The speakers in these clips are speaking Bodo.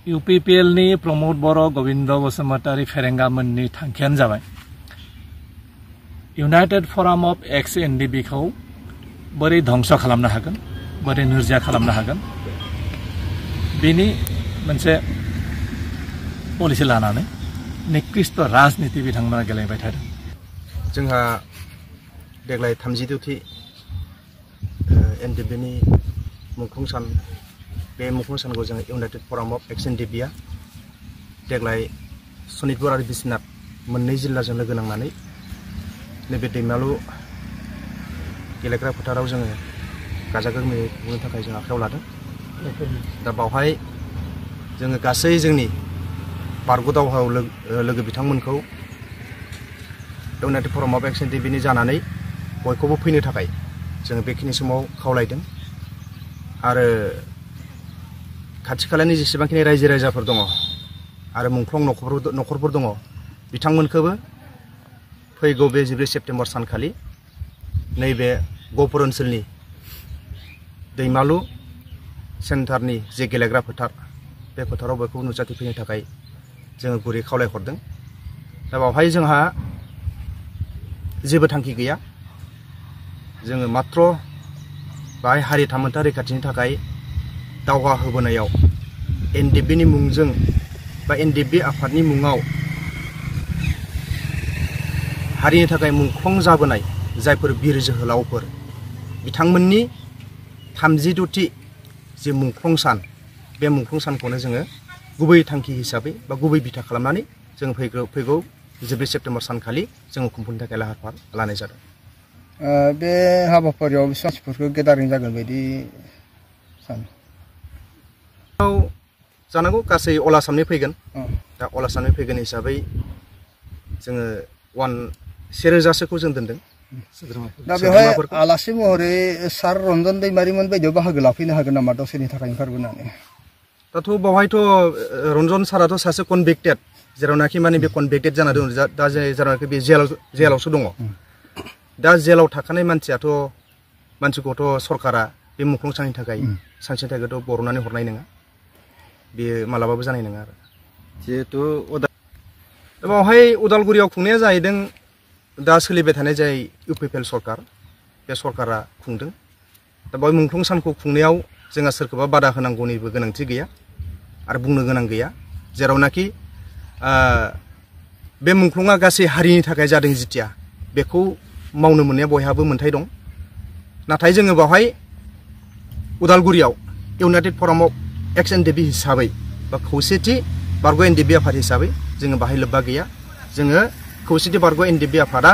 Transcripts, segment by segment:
UPPL नि प्रमोद बर' गोविंद बसुमतारी फेरेंगामोननि थांखियानो जाबाय इउनाइटेड फराम अफ एक्स एनडिबि खौ बोरै धंस खालामनो हागोन बोरै नोरजिया खालामनो हागोन बेनि मोनसे पलिसि लानानै निकृष्ट राजनीति बिथांमोना गेलेबाय थादों। जोंहा देग्लाय 32थि एनडिबि नि मुंख्लं सान बे मुंख्लं सानखौ जों इउनाइटेड फराम अफ एक्स एनडिबिआ देग्लाय सनितपुर आरो बिश्वनाथ मोननै जिल्लाजों लोगो नांनानै नैबे दैमालु गेलेग्रा फोथाराव जोङो गाजा गोमजायै खुंनो थाखाय जों आखायाव लादों। दा बावहाय जोङो गासै जोंनि बारग' दावहायाव लोगो बिथांमोनखौ इउनाइटेड फराम अफ एक्स एनडिबि नि जानानै बयखौबो फैनो थाखाय जोङो बेखिनि समाव खावलायदों आरो खाथि खालानि जेसेबांखिनि रायजो राजाफोर दङ आरो मुंख्लं नखरफोर दङ बिथांमोनखौबो फैगौ बे 14 सेप्तेम्बर सानखालि नैबे गहपुर ओनसोलनि दैमालु सेन्टारनि जे गेलेग्रा फोथार बे फोथाराव बयखौबो नुजाथिफैनो थाखाय जोङो गुरै खावलायहरदों। दा बावहाय जोंहा जेबो थांखि गैया जोङो मात्र बाहाय हारि थामोन्था रैखाथिनि थाखाय दावहा होबोनायाव एनडिबि नि मुंजों बा एनडिबि आफादनि मुङाव हारिनि थाखाय मुंख्लं जाबोनाय जायफोर बिर जोहोलावफोर बिथांमोननि 32थि जे मुंख्लं सान बे मुंख्लं सानखौनो जोङो गुबै थांखि हिसाबै बा गुबै बिथा खालामनानै जों फैगौ 14 सेप्तेम्बर सानखालि जोङो खुंफुंनो थाखाय लाहार फाहार लानाय जादों। बे हाबाफारियाव मानसिफोरखौ गेदारिं जागोन बायदि सान जानांगौ गासै अल आसामनि फैगोन। दा अल आसामनि फैगोन हिसाबै जोङो 1000सोखौ जों दोनदों। दा बेवहाय आलासि महरै सार रन्जन दैमारिमोन बायदियाव बाहागो लाफैनो हागोन नामा दसेनि थाखाय ओंखारबोनानै? दाथ' बावहायथ' रन्जन साराथ' सासे कनभिक्टेड जेरावनाखि माने बे कनभिक्टेड जाना दं दा जेरावनाखि बे जेलावसो दङ। दा जेलाव थाखानाय मानसिखौथ' सरकारा बे मुंख्लं साननि थाखाय सानसेनि थाखायथ' बर'नानै हरनाय नङा बेयो मालाबाबो जानाय नङा आरो जिहेतु बावहाय उदालगुरियाव खुंनाया जाहैदों दा सोलिबाय थानाय जाय इउपिपिएल सरकार बे सरकारा खुंदों। दा बावहाय मुंख्लं सानखौ खुंनायाव जोंहा सोरखौबा बादा होनांगौनिबो गोनांथि गैया आरो बुंनो गोनां गैया जेरावनाखि बे मुंख्लंआ गासै हारिनि थाखाय जादों जितिया बेखौ मावनो मोननाया बयहाबो मोन्थाय दं। नाथाय जोङो बावहाय उदालगुरियाव इउनाइटेड फराम अफ एक्स एनडिबि हिसाबै बा खौसेथि बारग' एनडिबि आफाद हिसाबै जोङो बाहाय लोब्बा गैया। जोङो खौसेथि बारग' एनडिबि आफादा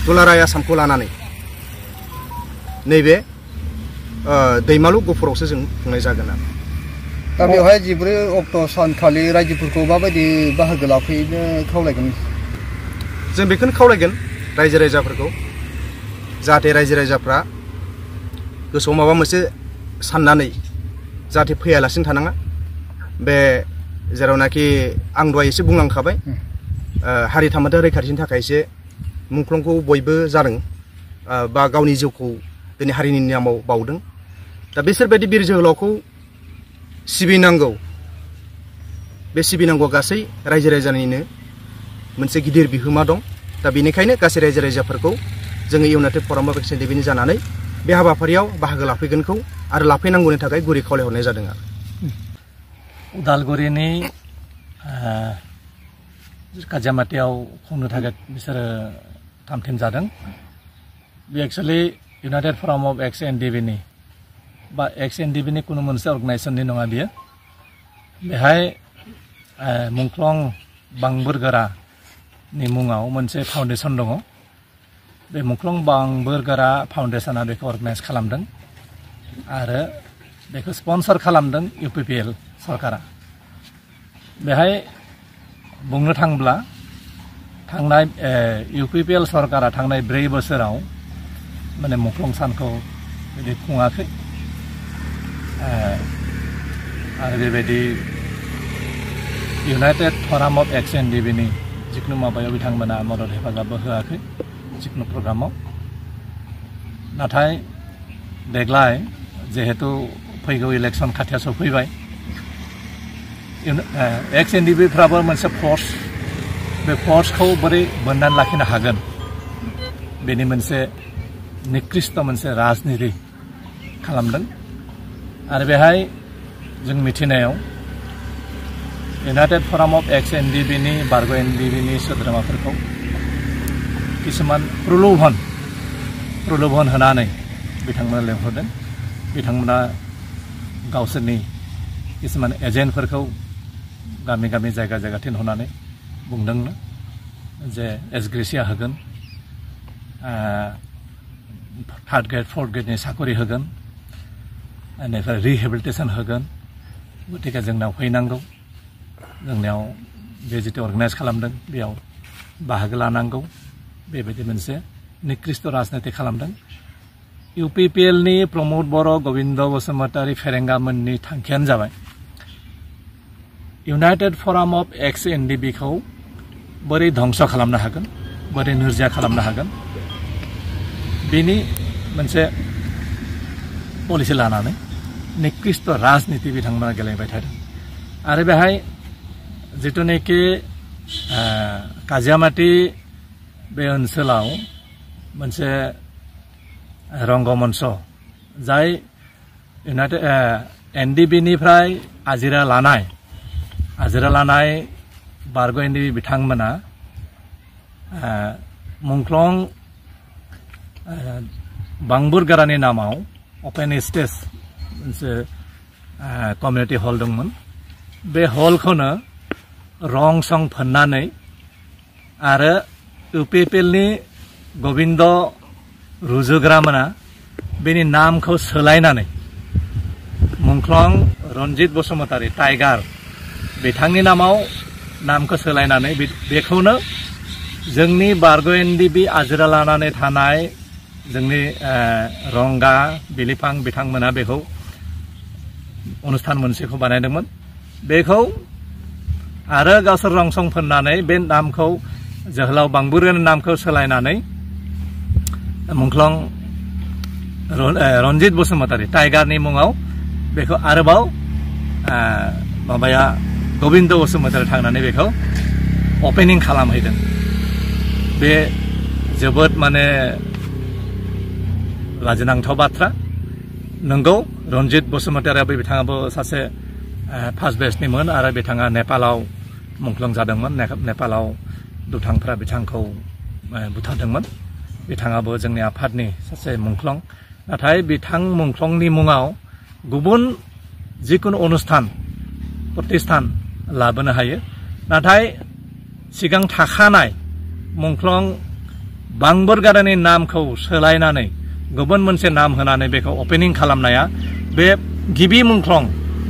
दुलाराय आसामखौ लानानै नैबे दैमालु गहपुरावसो जों खुंनाय जागोन आरो दा बेवहाय 14 अक्ट' सानखालि रायजोफोरखौ माबायदि बाहागो लाफैनो खावलायगोन? जों बेखौनो खावलायगोन रायजो राजाफोरखौ जाहाथे रायजो राजाफ्रा गोसोआव माबा मोनसे साननानै जाहाथे फैयालासिनो थानाङा। बे जेरावनाखि आं दहाय एसे बुंलांखाबाय हारि थामोन्था रैखाथिनि थाखायसो मुंख्लंखौ बयबो जादों बा गावनि जिउखौ दिनै हारिनि नामाव बावदों। दा बिसोरबायदि बिर जोहोलावखौ सिबिनांगौ बे सिबिनांगौ गासै रायजो राजानिनो मोनसे गिदिर बिहोमा दं। दा बेनिखायनो गासै रायजो राजाफोरखौ जोङो इउनाइटेड फराम अफ एक्स एनडिबि नि जानानै बे हाबाफारियाव बाहागो लाफैगोनखौ आरो लाफैनांगौनि थाखाय गुरै खावलायहरनाय जादों आरो उदालगुरिनि काजियामाटियाव खुंनो थाखाय बिसोरो थामथिम जादों। बे एक्सुअलि इउनाइटेड फराम अफ एक्स एनडिबि नि बा एक्स एनडिबि नि कुनु मोनसे अर्गानाइजेसननि नङा बियो। बेहाय मुंख्लं बांबोरगोरानि मुङाव मोनसे फाउन्डेसन दङ। बे मुंख्लं बांबोरगोरा फाउन्डेसना बेखौ अर्गानाइज खालामदों आरो बेखौ स्पन्सर खालामदों इउपिपिएल सरकारा। बेहाय बुंनो थाङोब्ला थांनाय इउपिपिएल सरकारा थांनाय 4 बोसोराव माने मुंख्लं सानखौ बिदि खुङाखै आरो बेबायदि इउनाइटेड फराम अफ एक्स एनडिबि नि जिखुनु माबायाव बिथांमोना मदद हेफाजाबबो होआखै जिखुनु प्रग्रामाव। नाथाय देग्लाय जिहेतु फैगौ इलेक्शन खाथियाव सफैबाय एक्स एनडिबिफ्राबो मोनसे फर्स बे फर्सखौ बोरै बोननानै लाखिनो हागोन बेनि मोनसे निकृष्ट मोनसे राजनिति खालामदों आरो बेहाय जों मिथिनायाव इउनाइटेड फराम अफ एक्स एनडिबिनि बारग' एनडिबिनि सोद्रोमाफोरखौ किसुमान प्रलोभन होनानै बिथांमोना लेंहरदों बिथांमोना गावसोरनि किसुमान एजेन्टफोरखौ गामि गामि जायगा जायगा थिनहरनानै बुंदोंनो जे एसग्रेसिया होगोन थार्ड ग्रेड फोर्थ ग्रेडनि साकरि होगोन बेनिफ्राय रिहेबिलिटेसन होगोन गतिके जोंनाव फैनांगौ जोंनियाव बे जितु अर्गानाइज खालामदों बेयाव बाहागो लानांगौ बेबायदि मोनसे निकृष्ट राजनिति खालामदों इउपिपिएलनि प्रमोद बर' गबिन्द बसुमतारी फेरेंगामोननि थांखियानो जाबाय इउनाइटेड फराम अफ एक्स एनडिबिखौ बोरै धंस खालामनो हागोन बोरै नोरजिया खालामनो हागोन बेनि मोनसे पलिसि लानानै निकृष्ट राजनिति बिथांमोना गेलेबाय थादों आरो बेहाय जितुनेखि काजियामाटी बे ओनसोलाव मोनसे रंगमंच जाय इउनाइटेड एनडिबिनिफ्राय आजिरा लानाय बारग' एनडिबि बिथांमोना मुंख्लं बांबुरगारानि नामाव अपेन स्टेज मोनसे कमिउनिटि हल दंमोन बे हलखौनो रं सं फोननानै आरो इउपिपिएलनि गबिन्द रुजुग्रामोना बेनि नामखौ सोलायनानै मुंख्लं रन्जित बसुमतारी टाइगार बिथांनि नामाव नामखौ सोलायनानै बेखौनो जोंनि बारग' एनडिबि आजिरा लानानै थानाय जोंनि रंगा बिलिफां बिथांमोना बेखौ अनुस्थान मोनसेखौ बानायदोंमोन बेखौ आरो गावसोर रं सं फोननानै बे नामखौ जोहोलाव बांबुरगारानि नामखौ सोलायनानै मुंख्लं रन्जित बसुमतारी टाइगारनि मुङाव बेखौ आरोबाव माबाया गबिन्द बसुमतारी थांनानै बेखौ अपेनिं खालामहैदों बे जोबोद माने लाजिनांथाव बाथ्रा नंगौ रन्जित बसुमतारीयाबो बिथाङाबो सासे फार्स्ट बेस्टनिमोन आरो बिथाङा नेपालाव मुंख्लं जादोंमोन नेपालाव दुथांफ्रा बिथांखौ बुथारदोंमोन बिथाङाबो जोंनि आफादनि सासे मुंख्लं नाथाय बिथां मुंख्लंनि मुङाव गुबुन जिकुनु अनुस्थान प्रतिष्ठान लाबोनो हायो नाथाय सिगां थाखानाय मुंख्लं बांबुरगारानि नामखौ सोलायनानै गुबुन मोनसे नाम होनानै बेखौ अपेनिं खालामनाया बे गिबि मुंख्लं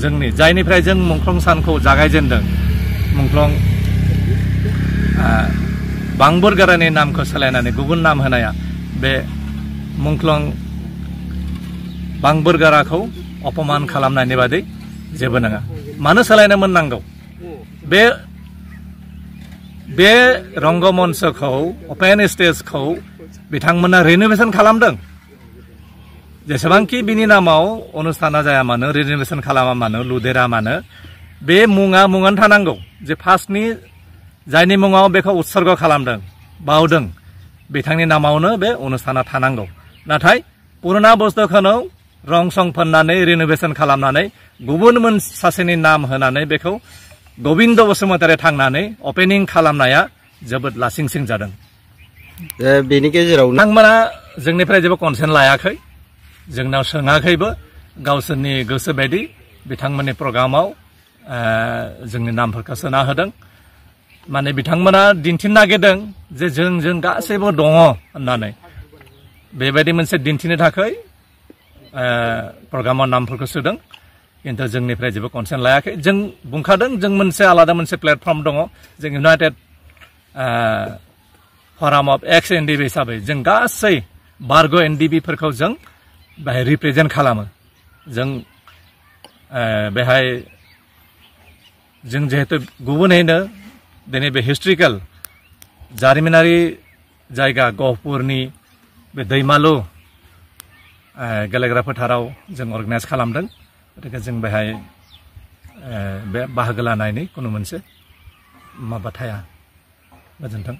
जोंनि जायनिफ्राय जों मुंख्लं सानखौ जागायजेनदों मुंख्लं बांबुरगारानि नामखौ सोलायनानै गुबुन नाम होनाया बे मुंख्लं बांबुरगाराखौ अपमान खालामनायनि बादै जेबो नङा मानो सोलायनो मोननांगौ बे रंगमंचखौ अपेन स्टेजखौ बिथांमोना रिनोभेसन खालामदों जेसेबांखि बिनि नामाव अनुस्थाना जाया मानो रिनोभेसन खालामा मानो लुदेरा मानो बे मुङानो थानांगौ जे फार्स्टनि जायनि मुङाव बेखौ उत्सर्ग खालामदों बावदों बिथांनि नामावनो बे अनुस्थाना थानांगौ नाथाय पुराना बुस्थुखौनो रं सं फोननानै रिनोभेसन खालामनानै गुबुन सासेनि नाम होनानै बेखौ गबिन्द बसुमतारी थांनानै अपेनिं खालामनाया जोबोद लासिंसिं जादों बेनि गेजेराव बिथांमोना जोंनिफ्राय जेबो कनसेन्ट लायाखै जोंनाव सोङाखैबो गावसोरनि गोसो बायदि बिथांमोननि प्रग्रामाव जोंनि नामफोरखौ सोना होदों माने बिथांमोना दिन्थिनो नागिरदों जे जों गासैबो दङ होननानै बेबायदि मोनसे दिन्थिनो थाखाय प्रग्रामाव नामफोरखौ सोदों किन्तु जोंनिफ्राय जेबो कनसेन्ट लायाखै जों बुंखादों जों मोनसे आलादा मोनसे प्लेटफर्म दङ जों इउनाइटेड फराम अफ एक्स एनडिबि हिसाबै जों गासै बारग' एनडिबिफोरखौ जों बेहाय रिप्रेजेन्ट खालामो जों बेहाय जों जिहेतु गुबुनैनो दिनै बे हिस्ट्रिकेल जारिमिनारि जायगा गहपुरनि बे दैमालु गेलेग्रा फोथाराव जों अर्गानाइज खालामदों गतिके जों बेहाय बे बाहागो लानायनि कुनु मोनसे माबा थाया गोजोन्थों।